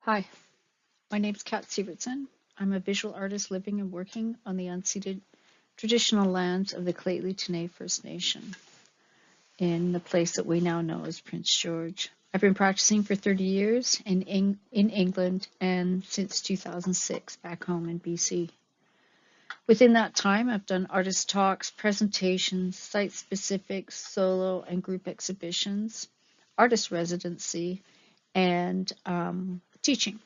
Hi, my name's Kat Sivertsen. I'm a visual artist living and working on the unceded traditional lands of the Lheidli First Nation in the place that we now know as Prince George. I've been practicing for 30 years in England and since 2006 back home in BC. Within that time, I've done artist talks, presentations, site-specific, solo, and group exhibitions, artist residency, and teaching.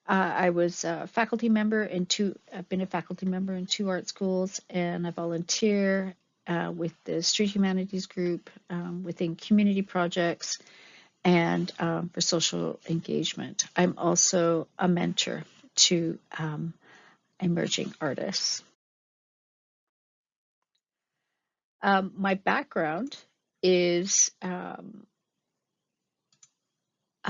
I was a faculty member I've been a faculty member in two art schools, and I volunteer with the Street Humanities group within community projects and for social engagement. I'm also a mentor to emerging artists. My background is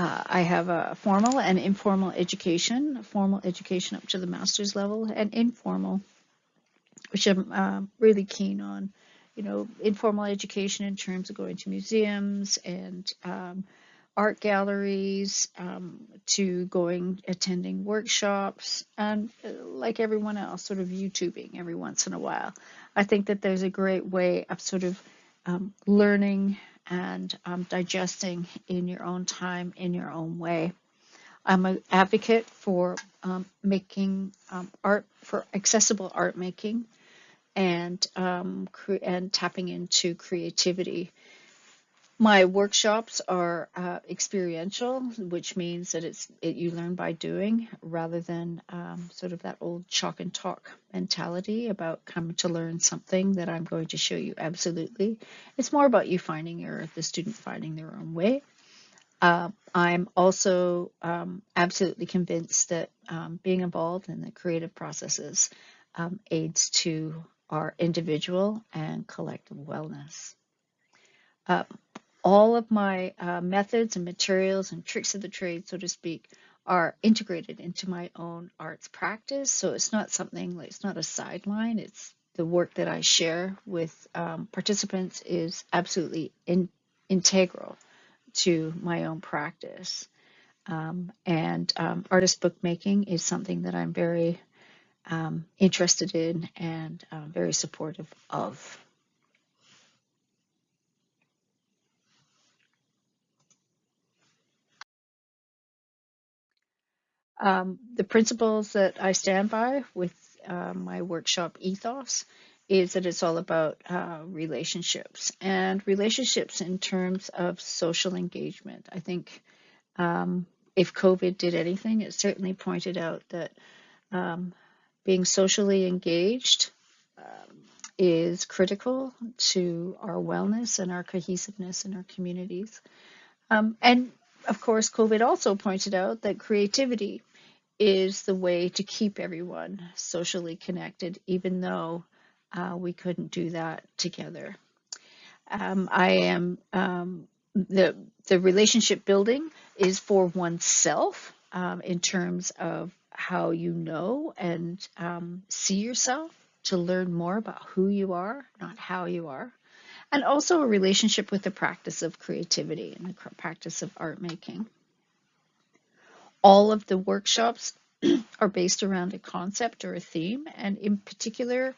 I have a formal and informal education, formal education up to the master's level, and informal, which I'm really keen on, informal education in terms of going to museums and art galleries, to attending workshops, and like everyone else, sort of YouTubing every once in a while. I think that there's a great way of sort of learning and digesting in your own time, in your own way. I'm an advocate for making art, for accessible art making, and tapping into creativity. My workshops are experiential, which means that you learn by doing rather than sort of that old chalk and talk mentality about coming to learn something that I'm going to show you. Absolutely, it's more about you the student finding their own way. I'm also absolutely convinced that being involved in the creative processes aids to our individual and collective wellness. Uh, all of my methods and materials and tricks of the trade, so to speak, are integrated into my own arts practice. So it's not it's not a sideline. It's the work that I share with participants is absolutely integral to my own practice. And artist bookmaking is something that I'm very interested in and very supportive of. The principles that I stand by with my workshop ethos is that it's all about relationships and relationships in terms of social engagement. I think if COVID did anything, it certainly pointed out that um, being socially engaged is critical to our wellness and our cohesiveness in our communities. And of course, COVID also pointed out that creativity is the way to keep everyone socially connected, even though we couldn't do that together. I am the relationship building is for oneself in terms of how you know and see yourself to learn more about who you are, not how you are, and also a relationship with the practice of creativity and the practice of art making. All of the workshops are based around a concept or a theme, and in particular,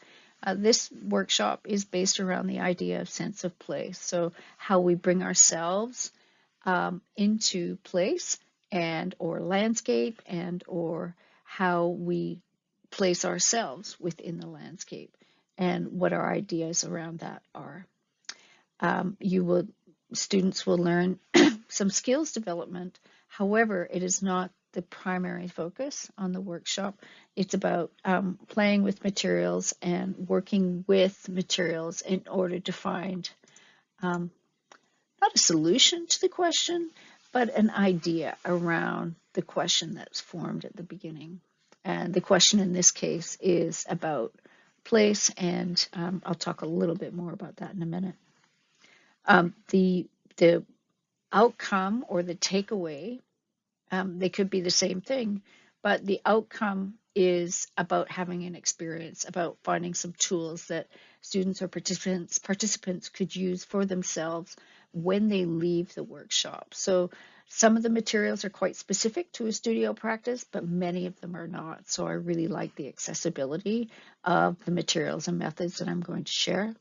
this workshop is based around the idea of sense of place. So how we bring ourselves into place and or landscape and or how we place ourselves within the landscape and what our ideas around that are. You will Students will learn some skills development. However, it is not the primary focus on the workshop. It's about playing with materials and working with materials in order to find not a solution to the question, but an idea around the question that's formed at the beginning. And the question in this case is about place, and I'll talk a little bit more about that in a minute. The outcome or the takeaway, they could be the same thing, but the outcome is about having an experience, about finding some tools that students or participants could use for themselves when they leave the workshop. So some of the materials are quite specific to a studio practice, but many of them are not. So I really like the accessibility of the materials and methods that I'm going to share.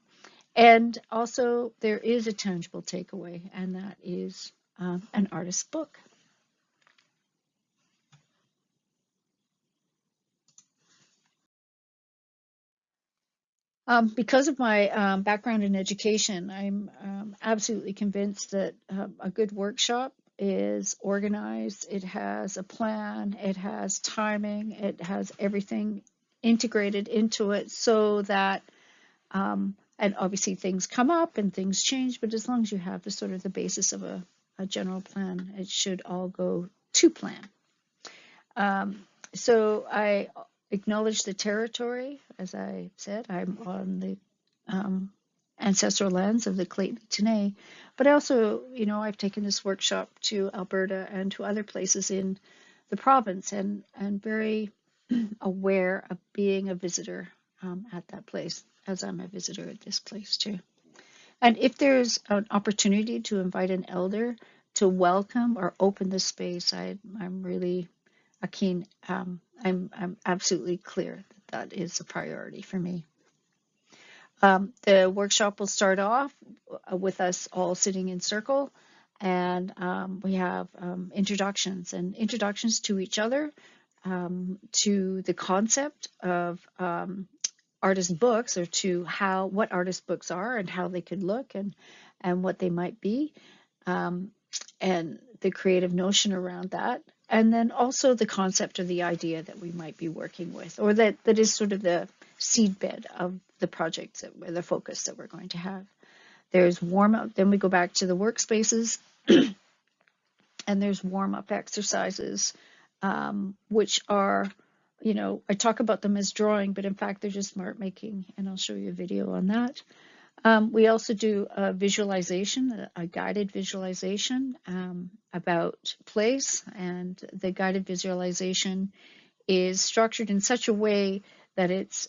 And also, there is a tangible takeaway, and that is an artist's book. Because of my background in education, I'm absolutely convinced that a good workshop is organized, it has a plan, it has timing, it has everything integrated into it so that, and obviously things come up and things change, but as long as you have the sort of the basis of a general plan, it should all go to plan. So I acknowledge the territory. As I said, I'm on the ancestral lands of the Clayton Tenay, but also, I've taken this workshop to Alberta and to other places in the province, and very aware of being a visitor at that place, as I'm a visitor at this place too. And if there's an opportunity to invite an elder to welcome or open the space, I'm really a keen, I'm absolutely clear that that is a priority for me. The workshop will start off with us all sitting in circle, and we have introductions to each other, to the concept of artist books, or to what artist books are and how they could look, and what they might be, and the creative notion around that. And then also the concept or the idea that we might be working with, or that is sort of the seedbed of the projects, the focus that we're going to have. There's warm up, then we go back to the workspaces, and there's warm up exercises, which are, I talk about them as drawing, but in fact they're just mark making, and I'll show you a video on that. We also do a visualization, a guided visualization about place, and the guided visualization is structured in such a way that it's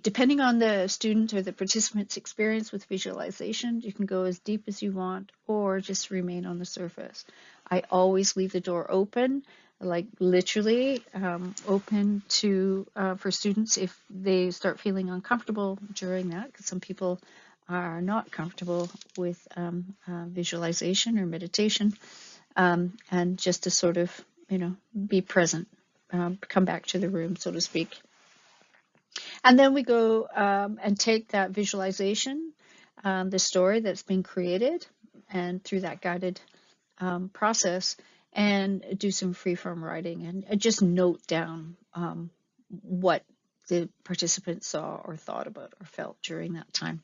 depending on the student or the participant's experience with visualization, you can go as deep as you want or just remain on the surface. I always leave the door open, like literally open to for students if they start feeling uncomfortable during that, because some people are not comfortable with visualization or meditation, and just to sort of, be present, come back to the room, so to speak. And then we go and take that visualization, the story that's been created, and through that guided process, and do some free-form writing, and just note down what the participants saw or thought about or felt during that time.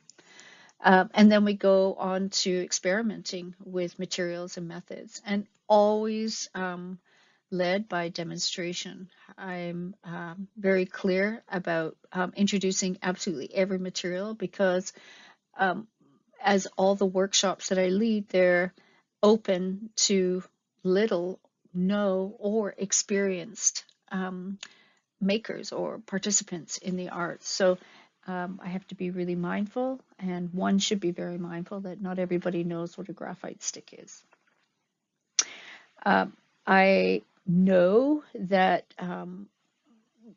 And then we go on to experimenting with materials and methods, and always led by demonstration. I'm very clear about introducing absolutely every material, because as all the workshops that I lead, they're open to little, no, or experienced makers or participants in the arts. So I have to be really mindful, and one should be very mindful that not everybody knows what a graphite stick is. I know that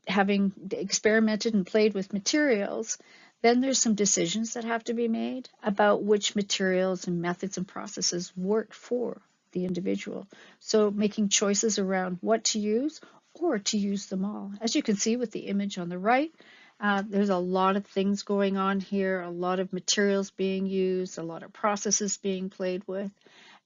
having experimented and played with materials, then there's some decisions that have to be made about which materials and methods and processes work for the individual. So making choices around what to use, or to use them all. As you can see with the image on the right, there's a lot of things going on here, a lot of materials being used, a lot of processes being played with.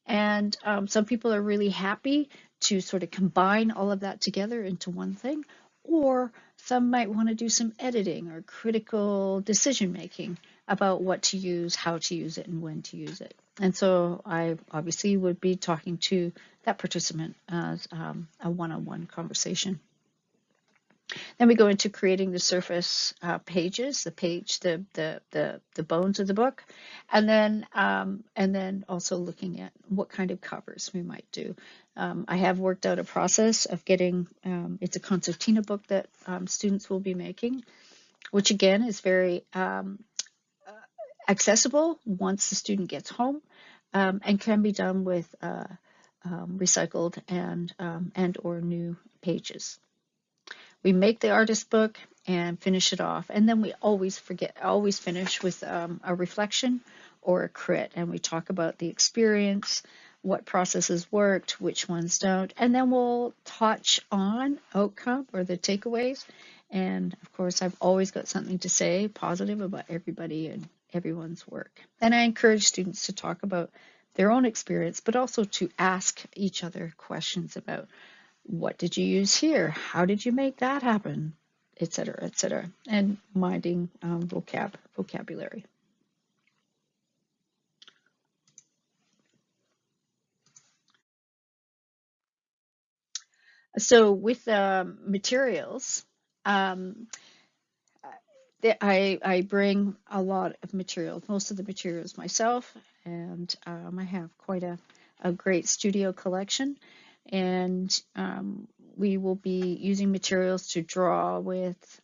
And some people are really happy to sort of combine all of that together into one thing, or some might want to do some editing or critical decision making about what to use, how to use it, and when to use it. And so I obviously would be talking to that participant as a one-on-one conversation. Then we go into creating the surface pages, the bones of the book, and then also looking at what kind of covers we might do. I have worked out a process of getting, it's a concertina book that students will be making, which again is very accessible once the student gets home, and can be done with recycled and or new pages. We make the artist book and finish it off, and then we always finish with a reflection or a crit, and we talk about the experience, what processes worked, which ones don't, and then we'll touch on outcome or the takeaways. And of course, I've always got something to say positive about everybody and everyone's work. And I encourage students to talk about their own experience, but also to ask each other questions about what did you use here? How did you make that happen? Et cetera, and minding vocabulary. So with materials, um, I bring a lot of materials, most of the materials myself, and I have quite a great studio collection. And we will be using materials to draw with,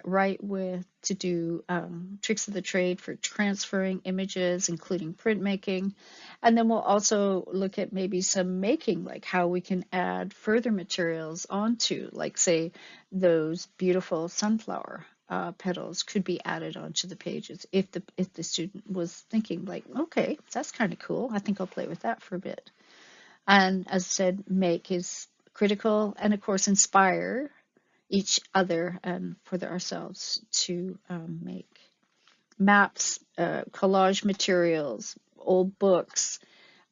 write with, to do tricks of the trade for transferring images, including printmaking. And then we'll also look at maybe some making, like how we can add further materials onto, like say, those beautiful sunflower petals could be added onto the pages if the student was thinking like, okay, that's kind of cool. I think I'll play with that for a bit. And as I said, make is critical, and of course inspire each other and for ourselves to make maps, collage materials, old books,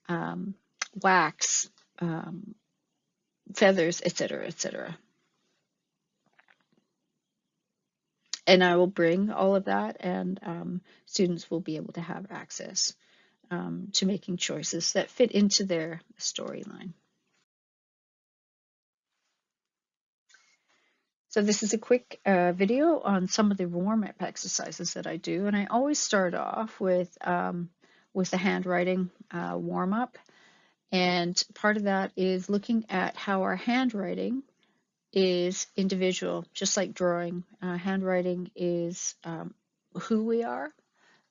um, wax, um, feathers, etc., etc. And I will bring all of that, and students will be able to have access to making choices that fit into their storyline. So this is a quick video on some of the warm-up exercises that I do, and I always start off with the handwriting warm-up, and part of that is looking at how our handwriting is individual, just like drawing. Handwriting is who we are,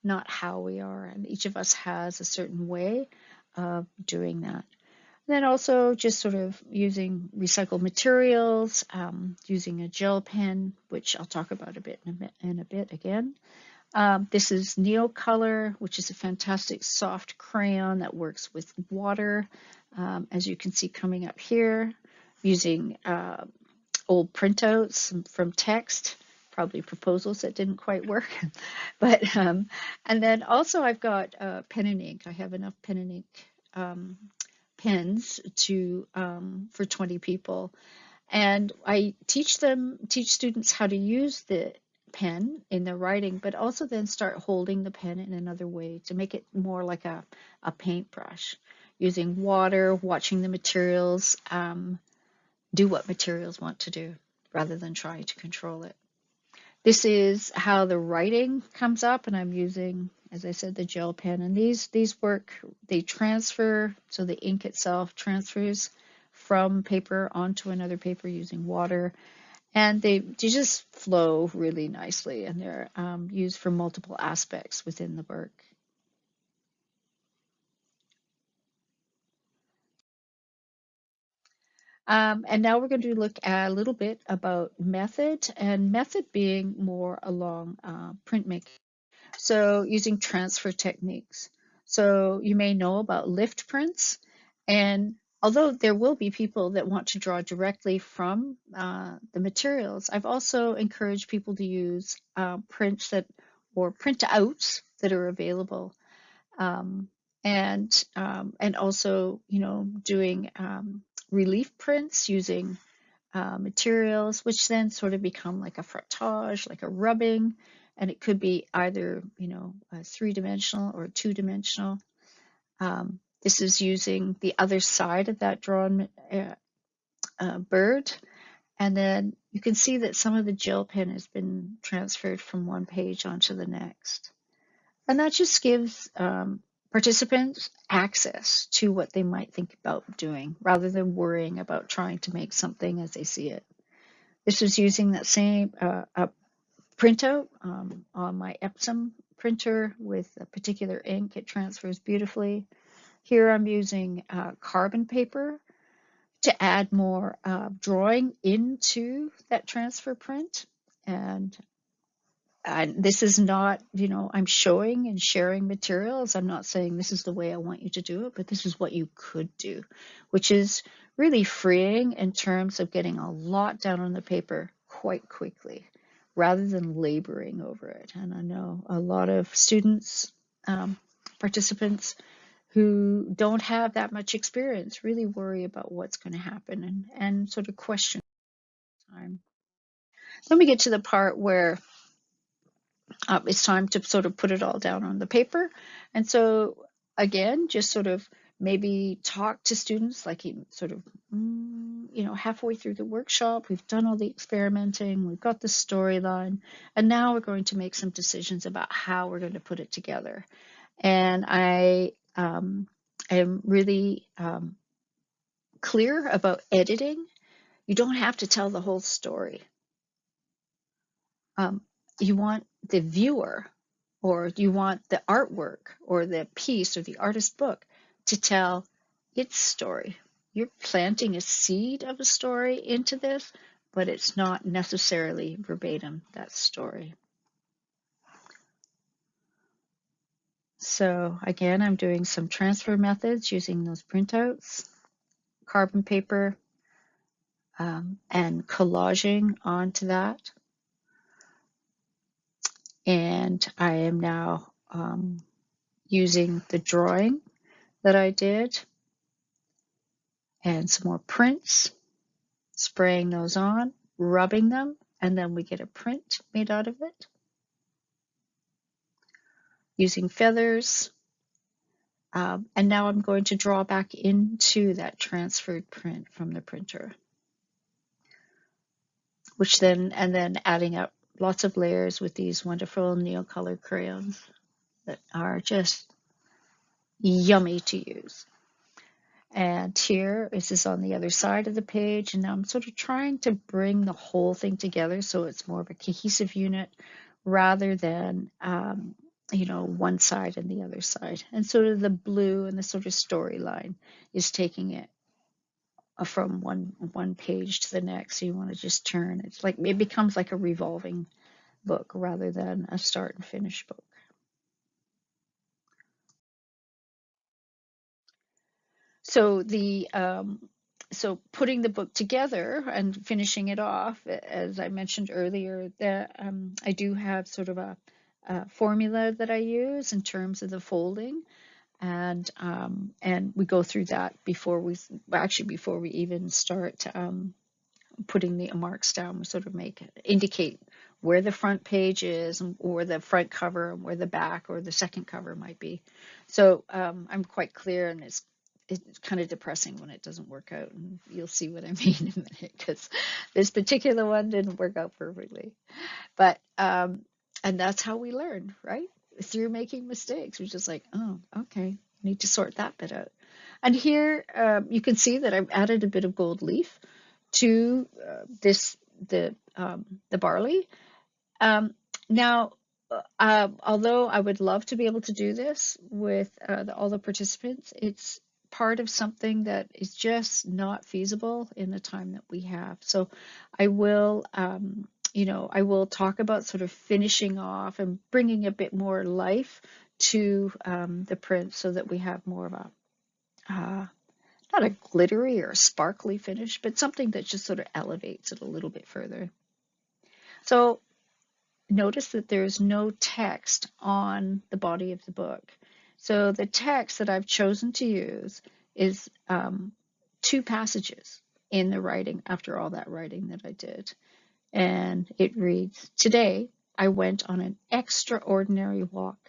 not how we are, and each of us has a certain way of doing that. Then also just sort of using recycled materials, using a gel pen, which I'll talk about a bit in a bit again. This is Neocolor, which is a fantastic soft crayon that works with water, as you can see coming up here, using old printouts from text, probably proposals that didn't quite work. But and then also I've got pen and ink. I have enough pen and ink pens to for 20 people, and I teach students how to use the pen in their writing, but also then start holding the pen in another way to make it more like a paintbrush, using water, watching the materials do what materials want to do rather than trying to control it. This is how the writing comes up, and I'm using, as I said, the gel pen. And these work, they transfer, so the ink itself transfers from paper onto another paper using water. And they just flow really nicely, and they're used for multiple aspects within the work. And now we're going to look at a little bit about method, and method being more along printmaking. So using transfer techniques. So you may know about lift prints, and although there will be people that want to draw directly from the materials, I've also encouraged people to use prints that or printouts that are available, um, and also doing relief prints using materials, which then sort of become like a frottage, like a rubbing, and it could be either, a three-dimensional or two-dimensional. This is using the other side of that drawn bird, and then you can see that some of the gel pen has been transferred from one page onto the next. And that just gives participants access to what they might think about doing rather than worrying about trying to make something as they see it. This is using that same printout on my Epsom printer with a particular ink. It transfers beautifully. Here I'm using carbon paper to add more drawing into that transfer print. And this is not, I'm showing and sharing materials. I'm not saying this is the way I want you to do it, but this is what you could do, which is really freeing in terms of getting a lot down on the paper quite quickly rather than laboring over it. And I know a lot of students, participants who don't have that much experience really worry about what's going to happen and sort of question time. Then we get to the part where it's time to sort of put it all down on the paper. And so again, just sort of maybe talk to students like sort of, halfway through the workshop, we've done all the experimenting, we've got the storyline, and now we're going to make some decisions about how we're going to put it together. And I am really clear about editing. You don't have to tell the whole story. You want the viewer, or you want the artwork or the piece or the artist book to tell its story. You're planting a seed of a story into this, but it's not necessarily verbatim that story. So again, I'm doing some transfer methods using those printouts, carbon paper, and collaging onto that. And I am now using the drawing that I did and some more prints, spraying those on, rubbing them, and then we get a print made out of it. Using feathers. And now I'm going to draw back into that transferred print from the printer. And then adding up lots of layers with these wonderful Neocolor crayons that are just yummy to use. And here, this is on the other side of the page, and now I'm sort of trying to bring the whole thing together so it's more of a cohesive unit rather than, one side and the other side. And sort of the blue and the sort of storyline is taking it from one page to the next. So you want to just turn. It's like it becomes like a revolving book rather than a start and finish book. So putting the book together and finishing it off, as I mentioned earlier, that I do have sort of a formula that I use in terms of the folding, and we go through that before we even start putting the marks down. We sort of indicate where the front page is, or the front cover, and where the back or the second cover might be. So I'm quite clear, and it's kind of depressing when it doesn't work out, and you'll see what I mean in a minute, because this particular one didn't work out perfectly. But and that's how we learn, right? Through making mistakes. We're just like, oh, okay, need to sort that bit out. And here you can see that I've added a bit of gold leaf to the barley. Now, although I would love to be able to do this with all the participants, it's part of something that is just not feasible in the time that we have. So I will, I will talk about sort of finishing off and bringing a bit more life to the print so that we have more of a, not a glittery or a sparkly finish, but something that just sort of elevates it a little bit further. So notice that there's no text on the body of the book. So the text that I've chosen to use is 2 passages in the writing after all that writing that I did. And it reads, "Today I went on an extraordinary walk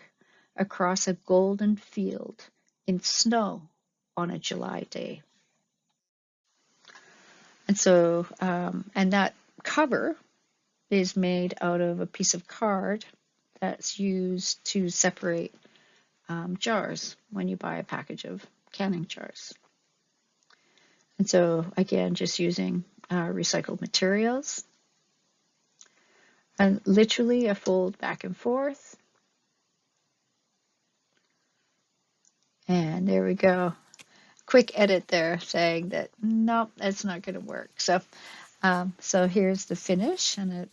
across a golden field in snow on a July day." And so, and that cover is made out of a piece of card that's used to separate jars when you buy a package of canning jars. And so again, just using recycled materials. And literally I fold back and forth, And there we go. Quick edit there saying that nope, that's not going to work. So here's the finish, and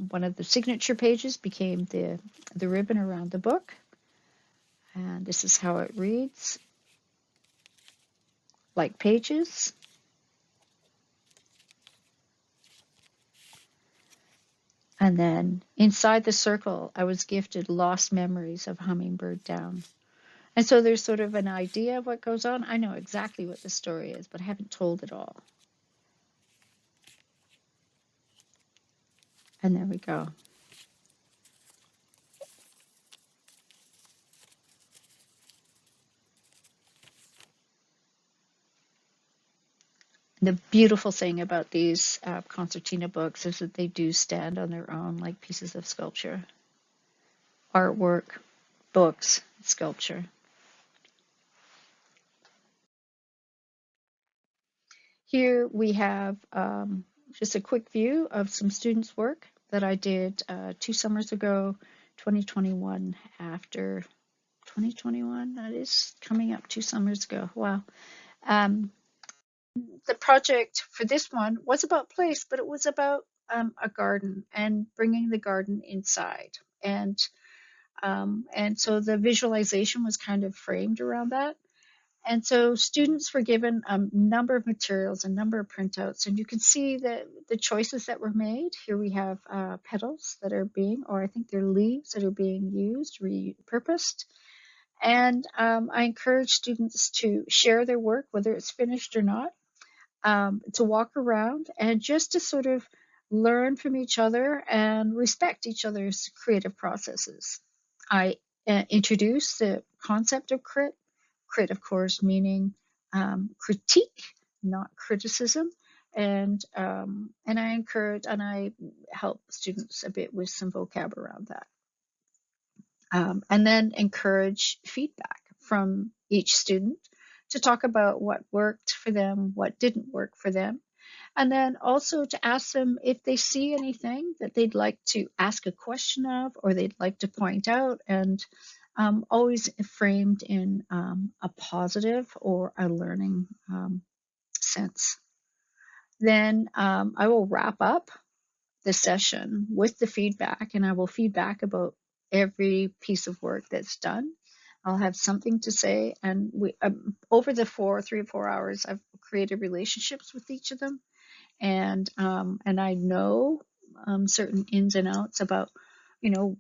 one of the signature pages became the ribbon around the book, and this is how it reads: like pages. And then inside the circle, I was gifted lost memories of Hummingbird Down. And so there's sort of an idea of what goes on. I know exactly what the story is, but I haven't told it all. And there we go. The beautiful thing about these concertina books is that they do stand on their own like pieces of sculpture, artwork, books, sculpture. Here we have just a quick view of some students' work that I did 2 summers ago, 2021, after 2021, that is coming up 2 summers ago. Wow. Um, the project for this one was about place, but it was about a garden and bringing the garden inside. And so the visualization was kind of framed around that. And so students were given a number of materials, a number of printouts, and you can see the choices that were made. Here we have petals that are being, or I think they're leaves that are being used, repurposed. And I encourage students to share their work, whether it's finished or not, to walk around and just to sort of learn from each other and respect each other's creative processes. I introduce the concept of crit, of course, meaning critique, not criticism. And I encourage and I help students a bit with some vocab around that. And then encourage feedback from each student to talk about what worked for them, what didn't work for them, and then also to ask them if they see anything that they'd like to ask a question of or they'd like to point out, and always framed in a positive or a learning sense. Then I will wrap up the session with the feedback, and I will feedback about every piece of work that's done. I'll have something to say, and we over the 3 or 4 hours, I've created relationships with each of them, and I know certain ins and outs about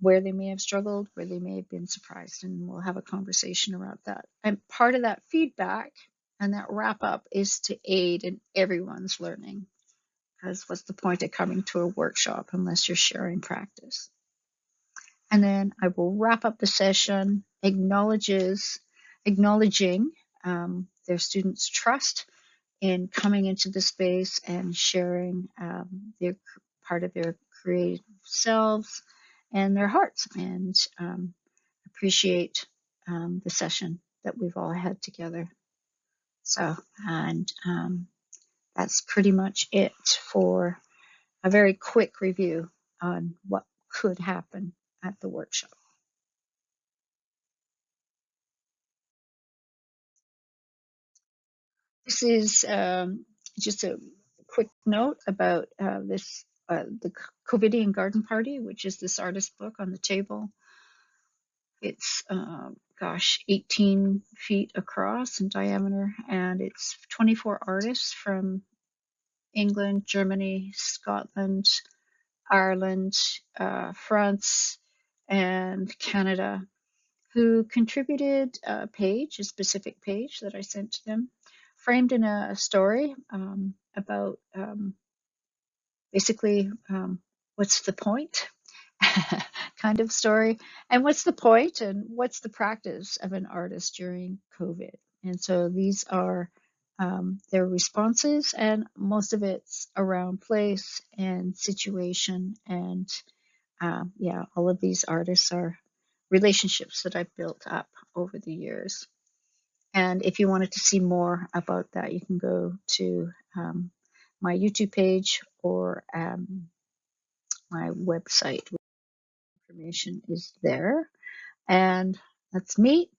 where they may have struggled, where they may have been surprised, and we'll have a conversation around that. And part of that feedback and that wrap up is to aid in everyone's learning. Because what's the point of coming to a workshop unless you're sharing practice? And then I will wrap up the session acknowledging their students' trust in coming into the space and sharing their part of their creative selves and their hearts, and appreciate the session that we've all had together. So, and that's pretty much it for a very quick review on what could happen at the workshop. This is just a quick note about the COVIDian Garden Party, which is this artist book on the table. It's, 18 feet across in diameter, and it's 24 artists from England, Germany, Scotland, Ireland, France, and Canada, who contributed a specific page that I sent to them, framed in a story about basically what's the point kind of story, and what's the point and what's the practice of an artist during COVID. And so these are their responses, and most of it's around place and situation. And all of these artists are relationships that I've built up over the years. And if you wanted to see more about that, you can go to my YouTube page or my website. Information is there. And let's meet,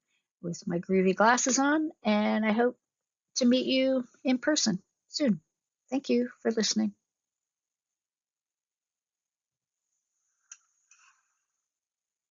with my groovy glasses on, and I hope to meet you in person soon. Thank you for listening.